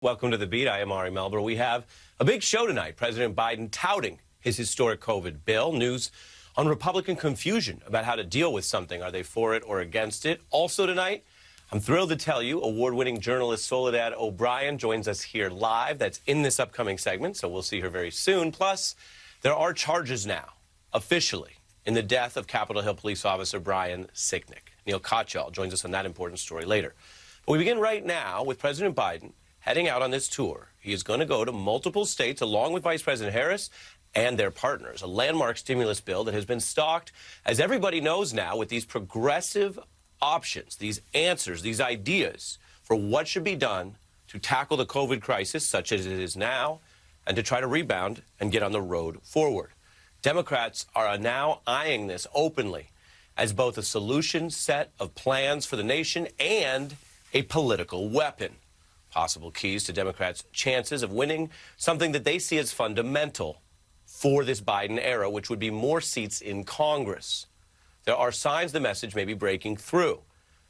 Welcome to The Beat. I am Ari Melber. We have a big show tonight. President Biden touting his historic COVID bill. News on Republican confusion about how to deal with something. Are they for it or against it? Also tonight, I'm thrilled to tell you, award-winning journalist Soledad O'Brien joins us here live. That's in this upcoming segment, so we'll see her very soon. Plus, there are charges now, officially, in the death of Capitol Hill police officer Brian Sicknick. Neil Katyal joins us on that important story later. But we begin right now with President Biden heading out on this tour. He is going to go to multiple states along with Vice President Harris and their partners. A landmark stimulus bill that has been stalked, as everybody knows now, with these progressive options, these answers, these ideas for what should be done to tackle the COVID crisis, such as it is now, and to try to rebound and get on the road forward. Democrats are now eyeing this openly as both a solution set of plans for the nation and a political weapon. Possible keys to Democrats' chances of winning something that they see as fundamental for this Biden era, which would be more seats in Congress. There are signs the message may be breaking through.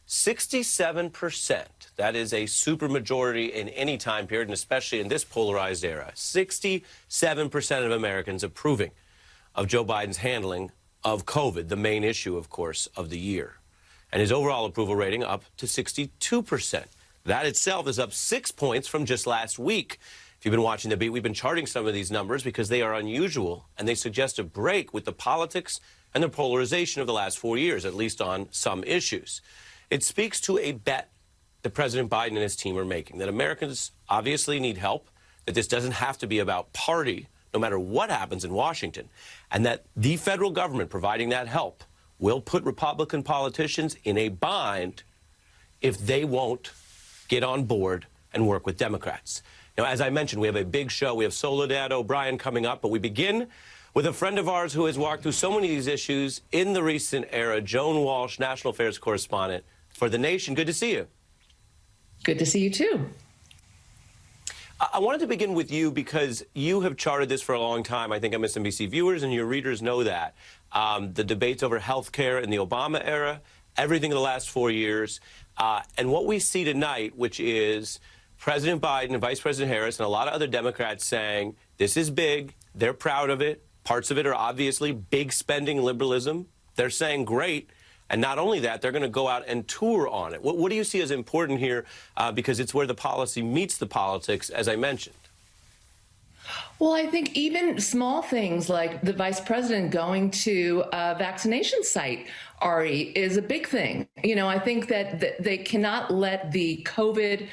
67%, that is a supermajority in any time period, and especially in this polarized era. 67% of Americans approving of Joe Biden's handling of COVID, the main issue, of course, of the year. And his overall approval rating up to 62%. That itself is up 6 points from just last week. If you've been watching The Beat, we've been charting some of these numbers because they are unusual, and they suggest a break with the politics and the polarization of the last 4 years, at least on some issues. It speaks to a bet that President Biden and his team are making, that Americans obviously need help, that this doesn't have to be about party, no matter what happens in Washington, and that the federal government providing that help will put Republican politicians in a bind if they won't get on board and work with Democrats. Now, as I mentioned, we have a big show. We have Soledad O'Brien coming up, but we begin with a friend of ours who has walked through so many of these issues in the recent era, Joan Walsh, national affairs correspondent for The Nation. Good to see you. Good to see you, too. I wanted to begin with you because you have charted this for a long time. I think MSNBC viewers and your readers know that. The debates over health care in the Obama era, everything in the last 4 years. And what we see tonight, which is President Biden and Vice President Harris and a lot of other Democrats saying this is big, they're proud of it. Parts of it are obviously big spending liberalism. They're saying great. And not only that, they're going to go out and tour on it. What do you see as important here? Because it's where the policy meets the politics, as I mentioned. Well, I think even small things like the vice president going to a vaccination site, Ari, is a big thing. You know, I think that they cannot let the COVID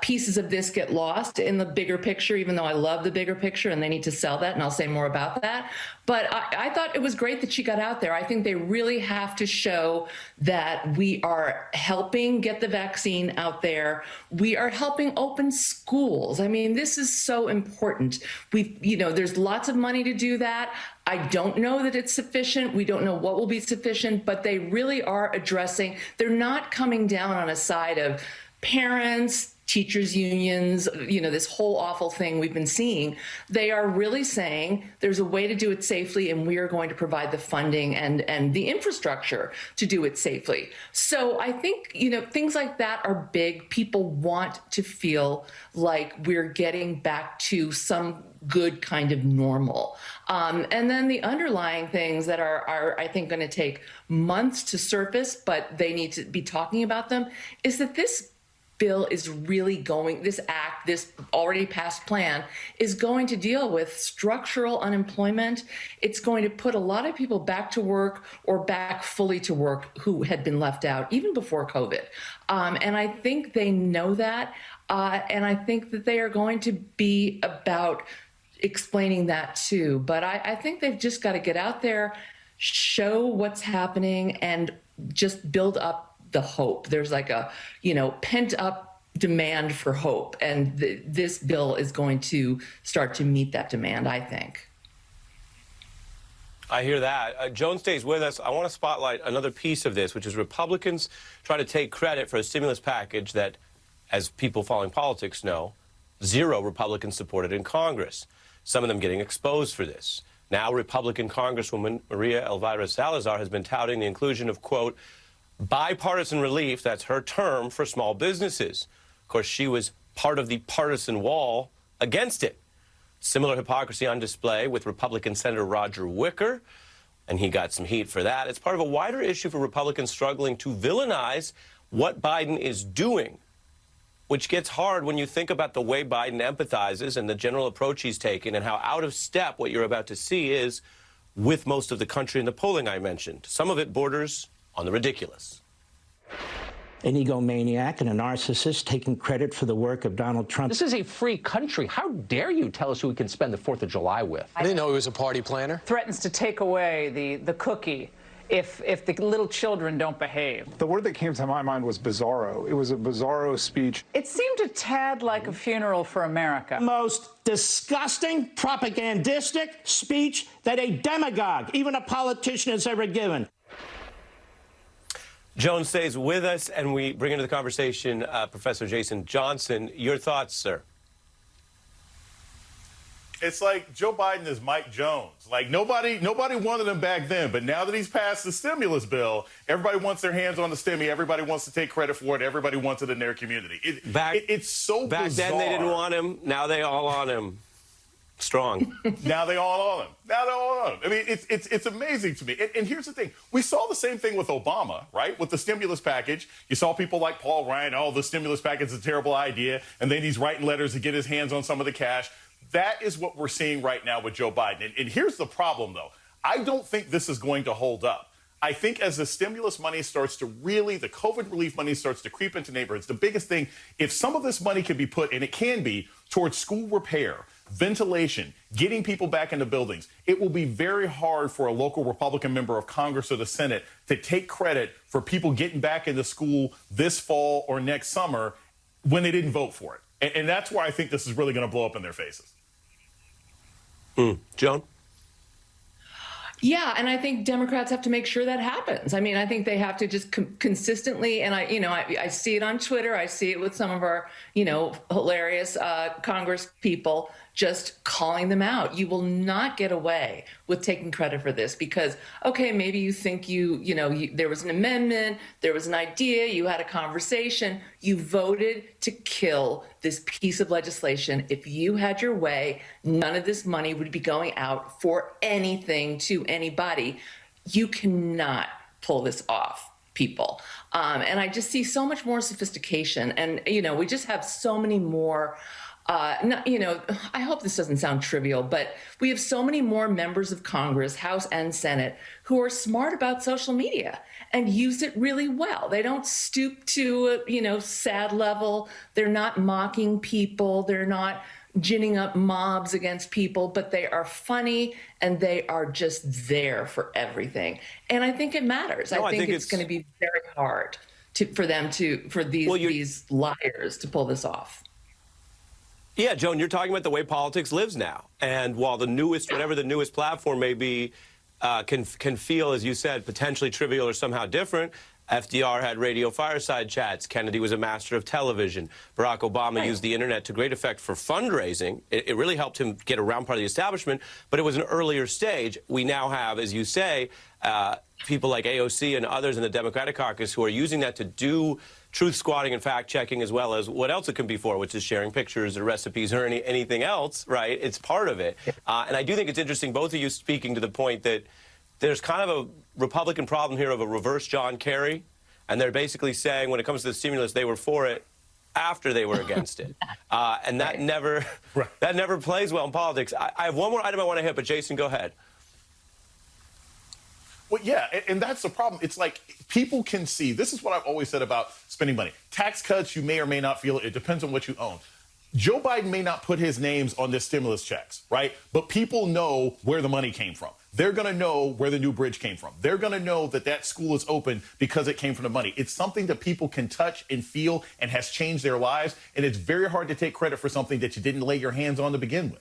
pieces of this get lost in the bigger picture, even though I love the bigger picture and they need to sell that, and I'll say more about that. But I thought it was great that she got out there. I think they really have to show that we are helping get the vaccine out there. We are helping open schools. I mean, this is so important. There's lots of money to do that. I don't know that it's sufficient. We don't know what will be sufficient, but they really are addressing, they're not coming down on a side of parents, teachers unions, this whole awful thing we've been seeing. They are really saying there's a way to do it safely, and we are going to provide the funding and the infrastructure to do it safely. So I think, things like that are big. People want to feel like we're getting back to some good kind of normal. And then the underlying things that are I think, going to take months to surface, but they need to be talking about them, is that this bill is really this already passed plan is going to deal with structural unemployment. It's going to put a lot of people back to work or back fully to work who had been left out even before COVID. And I think they know that. And I think that they are going to be about explaining that too. But I think they've just got to get out there, show what's happening, and just build up the hope. There's like a, pent up demand for hope. And this bill is going to start to meet that demand, I think. I hear that. Joan stays with us. I want to spotlight another piece of this, which is Republicans trying to take credit for a stimulus package that, as people following politics know, 0 Republicans supported in Congress. Some of them getting exposed for this. Now, Republican Congresswoman Maria Elvira Salazar has been touting the inclusion of, quote, bipartisan relief, that's her term, for small businesses. Of course, she was part of the partisan wall against it. Similar hypocrisy on display with Republican Senator Roger Wicker, and he got some heat for that. It's part of a wider issue for Republicans struggling to villainize what Biden is doing, which gets hard when you think about the way Biden empathizes and the general approach he's taken and how out of step what you're about to see is with most of the country in the polling I mentioned. Some of it borders on the ridiculous. An egomaniac and a narcissist taking credit for the work of Donald Trump. This is a free country. How dare you tell us who we can spend the 4th of July with? I didn't know he was a party planner. Threatens to take away the cookie if the little children don't behave. The word that came to my mind was bizarro. It was a bizarro speech. It seemed a tad like a funeral for America. Most disgusting, propagandistic speech that a demagogue, even a politician, has ever given. Joan stays with us, and we bring into the conversation Professor Jason Johnson. Your thoughts, sir? It's like Joe Biden is Mike Jones. Like nobody wanted him back then, but now that he's passed the stimulus bill, everybody wants their hands on the stimmy. Everybody wants to take credit for it. Everybody wants it in their community. It's so back bizarre. Then they didn't want him. Now they all on him. Strong. Now they all on him. Now they're all on him. I mean, it's amazing to me. And here's the thing. We saw the same thing with Obama, right? With the stimulus package. You saw people like Paul Ryan, oh, the stimulus package is a terrible idea. And then he's writing letters to get his hands on some of the cash. That is what we're seeing right now with Joe Biden. And here's the problem, though. I don't think this is going to hold up. I think as the stimulus money starts to the COVID relief money starts to creep into neighborhoods, the biggest thing, if some of this money can be put, and it can be, towards school repair, ventilation, getting people back into buildings, it will be very hard for a local Republican member of Congress or the Senate to take credit for people getting back into school this fall or next summer when they didn't vote for it. And that's why I think this is really going to blow up in their faces. Joan? Yeah, and I think Democrats have to make sure that happens. I mean, I think they have to just consistently, and I see it on Twitter. I see it with some of our, hilarious Congress people just calling them out. You will not get away with taking credit for this because, okay, maybe you think there was an amendment, there was an idea, you had a conversation, you voted to kill this piece of legislation. If you had your way, none of this money would be going out for anything to anybody. You cannot pull this off, people. And I just see so much more sophistication. And, we just have so many more I hope this doesn't sound trivial, but we have so many more members of Congress, House and Senate, who are smart about social media and use it really well. They don't stoop to a, sad level. They're not mocking people. They're not ginning up mobs against people, but they are funny and they are just there for everything. And I think it matters. I think it's going to be very hard for these liars to pull this off. Yeah, Joan, you're talking about the way politics lives now. And while whatever the newest platform may be, can feel, as you said, potentially trivial or somehow different, FDR had radio fireside chats. Kennedy was a master of television. Barack Obama used the internet to great effect for fundraising. It really helped him get around part of the establishment, but it was an earlier stage. We now have, as you say, people like AOC and others in the Democratic caucus who are using that to do truth squatting and fact checking, as well as what else it can be for, which is sharing pictures or recipes or anything else, right? It's part of it. And I do think it's interesting, both of you speaking to the point that there's kind of a Republican problem here of a reverse John Kerry. And they're basically saying when it comes to the stimulus, they were for it after they were against it. And that never plays well in politics. I have one more item I want to hit, but Jason, go ahead. Well, yeah, and that's the problem. It's like people can see. This is what I've always said about spending money. Tax cuts, you may or may not feel it. It depends on what you own. Joe Biden may not put his names on the stimulus checks, right? But people know where the money came from. They're going to know where the new bridge came from. They're going to know that school is open because it came from the money. It's something that people can touch and feel and has changed their lives. And it's very hard to take credit for something that you didn't lay your hands on to begin with.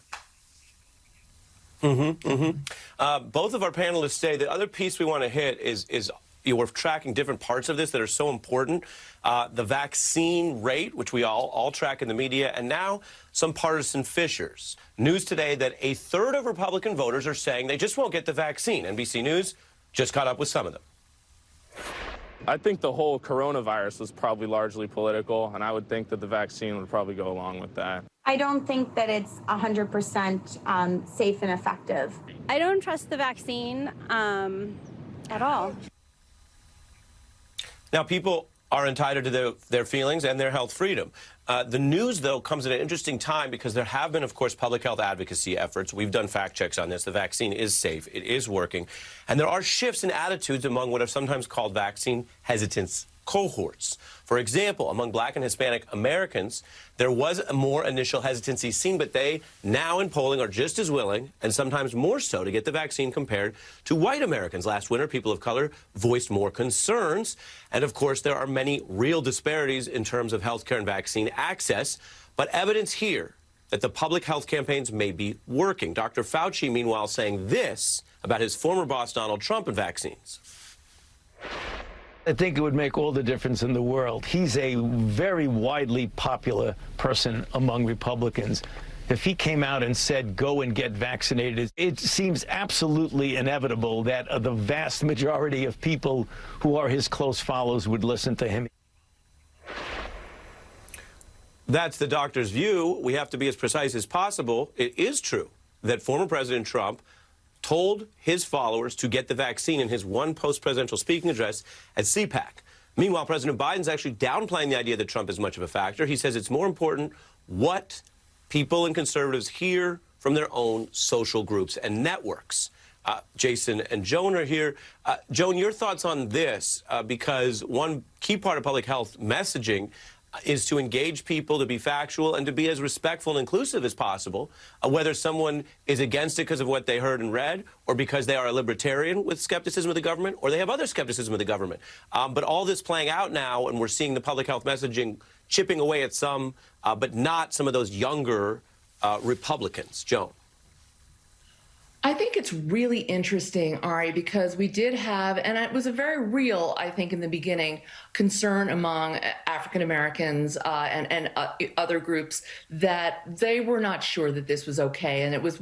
Both of our panelists say the other piece we want to hit is we're tracking different parts of this that are so important. The vaccine rate, which we all track in the media, and now some partisan fissures. News today that a third of Republican voters are saying they just won't get the vaccine. NBC News just caught up with some of them. I think the whole coronavirus was probably largely political, and I would think that the vaccine would probably go along with that. I don't think that it's 100% safe and effective. I don't trust the vaccine at all. Now, people are entitled to their feelings and their health freedom. The news, though, comes at an interesting time because there have been, of course, public health advocacy efforts. We've done fact checks on this. The vaccine is safe. It is working. And there are shifts in attitudes among what are sometimes called vaccine hesitance cohorts. For example, among Black and Hispanic Americans, there was a more initial hesitancy seen, but they now in polling are just as willing and sometimes more so to get the vaccine compared to white Americans. Last winter, people of color voiced more concerns. And of course, there are many real disparities in terms of health care and vaccine access, but evidence here that the public health campaigns may be working. Dr. Fauci, meanwhile, saying this about his former boss, Donald Trump, and vaccines. I think it would make all the difference in the world. He's a very widely popular person among Republicans. If he came out and said, go and get vaccinated, it seems absolutely inevitable that the vast majority of people who are his close followers would listen to him. That's the doctor's view. We have to be as precise as possible. It is true that former President Trump told his followers to get the vaccine in his one post-presidential speaking address at CPAC. Meanwhile, President Biden's actually downplaying the idea that Trump is much of a factor. He says it's more important what people and conservatives hear from their own social groups and networks. Jason and Joan are here. Joan, your thoughts on this, because one key part of public health messaging is to engage people, to be factual, and to be as respectful and inclusive as possible, whether someone is against it because of what they heard and read, or because they are a libertarian with skepticism of the government, or they have other skepticism of the government. But all this playing out now, and we're seeing the public health messaging chipping away at some, but not some of those younger Republicans. Joan. I think it's really interesting, Ari, because we did have, and it was a very real, I think, in the beginning, concern among African Americans and other groups that they were not sure that this was okay, and it was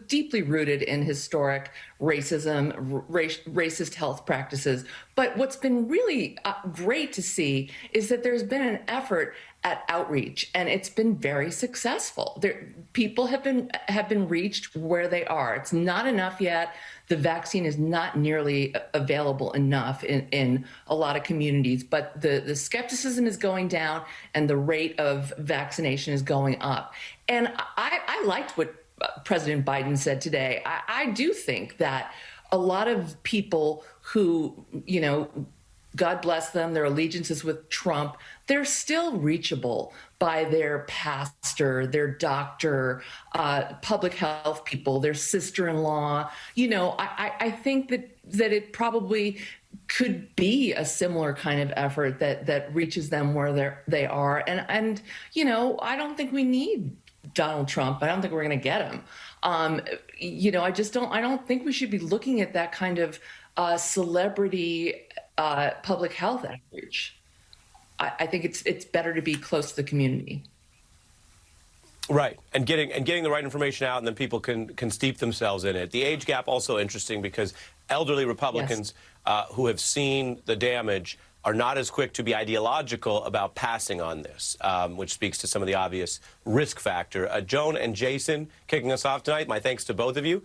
deeply rooted in historic racism, racist health practices. But what's been really great to see is that there's been an effort at outreach, and it's been very successful. People have been reached where they are. It's not enough yet. The vaccine is not nearly available enough in a lot of communities, but the skepticism is going down and the rate of vaccination is going up. And I liked what President Biden said today. I do think that a lot of people who, God bless them, their allegiances with Trump, they're still reachable by their pastor, their doctor, public health people, their sister-in-law. I think that it probably could be a similar kind of effort that reaches them where they are. And I don't think we need Donald Trump. I don't think we're going to get him. I don't think we should be looking at that kind of celebrity public health outreach. I think it's better to be close to the community. Right, and getting the right information out, and then people can steep themselves in it. The age gap also interesting because elderly Republicans who have seen the damage are not as quick to be ideological about passing on this, which speaks to some of the obvious risk factor. Joan and Jason kicking us off tonight. My thanks to both of you.